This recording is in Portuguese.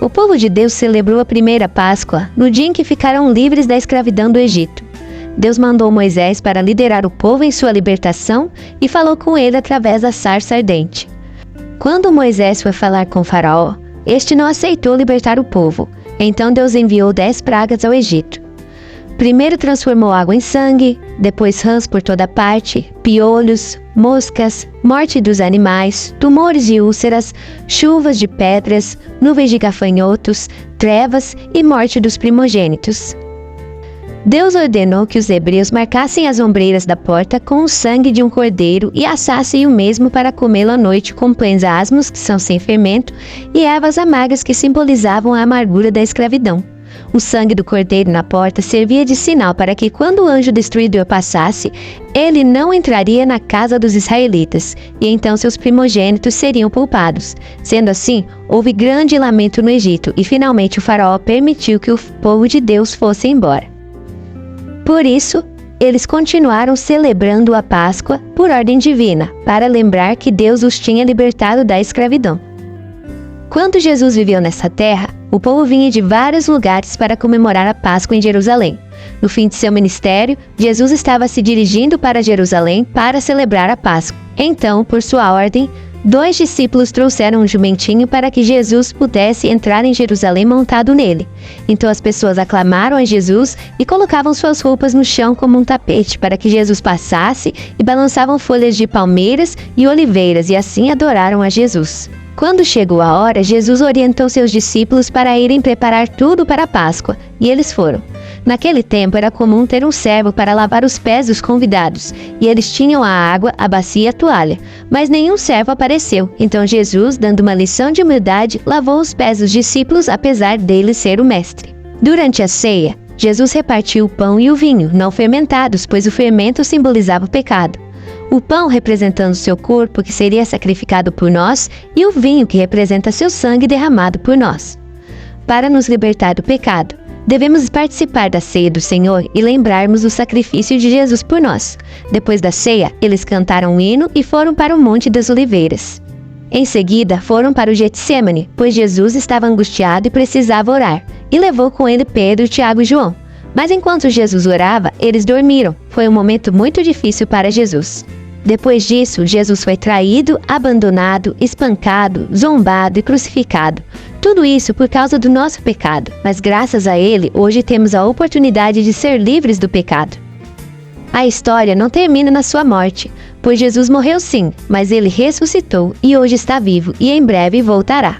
O povo de Deus celebrou a primeira Páscoa no dia em que ficaram livres da escravidão do Egito. Deus mandou Moisés para liderar o povo em sua libertação e falou com ele através da sarça ardente. Quando Moisés foi falar com Faraó, este não aceitou libertar o povo. Então Deus enviou 10 pragas ao Egito. Primeiro transformou água em sangue, depois rãs por toda parte, piolhos, moscas, morte dos animais, tumores e úlceras, chuvas de pedras, nuvens de gafanhotos, trevas e morte dos primogênitos. Deus ordenou que os hebreus marcassem as ombreiras da porta com o sangue de um cordeiro e assassem o mesmo para comê-lo à noite com pães asmos, que são sem fermento, e ervas amargas que simbolizavam a amargura da escravidão. O sangue do cordeiro na porta servia de sinal para que, quando o anjo destruidor passasse, ele não entraria na casa dos israelitas, e então seus primogênitos seriam poupados. Sendo assim, houve grande lamento no Egito, e finalmente o faraó permitiu que o povo de Deus fosse embora. Por isso, eles continuaram celebrando a Páscoa por ordem divina, para lembrar que Deus os tinha libertado da escravidão. Quando Jesus viveu nessa terra, o povo vinha de vários lugares para comemorar a Páscoa em Jerusalém. No fim de seu ministério, Jesus estava se dirigindo para Jerusalém para celebrar a Páscoa. Então, por sua ordem, 2 discípulos trouxeram um jumentinho para que Jesus pudesse entrar em Jerusalém montado nele. Então as pessoas aclamaram a Jesus e colocavam suas roupas no chão como um tapete para que Jesus passasse e balançavam folhas de palmeiras e oliveiras e assim adoraram a Jesus. Quando chegou a hora, Jesus orientou seus discípulos para irem preparar tudo para a Páscoa, e eles foram. Naquele tempo era comum ter um servo para lavar os pés dos convidados, e eles tinham a água, a bacia e a toalha, mas nenhum servo apareceu. Então Jesus, dando uma lição de humildade, lavou os pés dos discípulos apesar dele ser o mestre. Durante a ceia, Jesus repartiu o pão e o vinho, não fermentados, pois o fermento simbolizava o pecado. O pão representando seu corpo, que seria sacrificado por nós, e o vinho, que representa seu sangue derramado por nós. Para nos libertar do pecado, devemos participar da ceia do Senhor e lembrarmos do sacrifício de Jesus por nós. Depois da ceia, eles cantaram um hino e foram para o Monte das Oliveiras. Em seguida, foram para o Getsêmani, pois Jesus estava angustiado e precisava orar, e levou com ele Pedro, Tiago e João. Mas enquanto Jesus orava, eles dormiram. Foi um momento muito difícil para Jesus. Depois disso, Jesus foi traído, abandonado, espancado, zombado e crucificado. Tudo isso por causa do nosso pecado, mas graças a ele, hoje temos a oportunidade de ser livres do pecado. A história não termina na sua morte, pois Jesus morreu sim, mas ele ressuscitou e hoje está vivo e em breve voltará.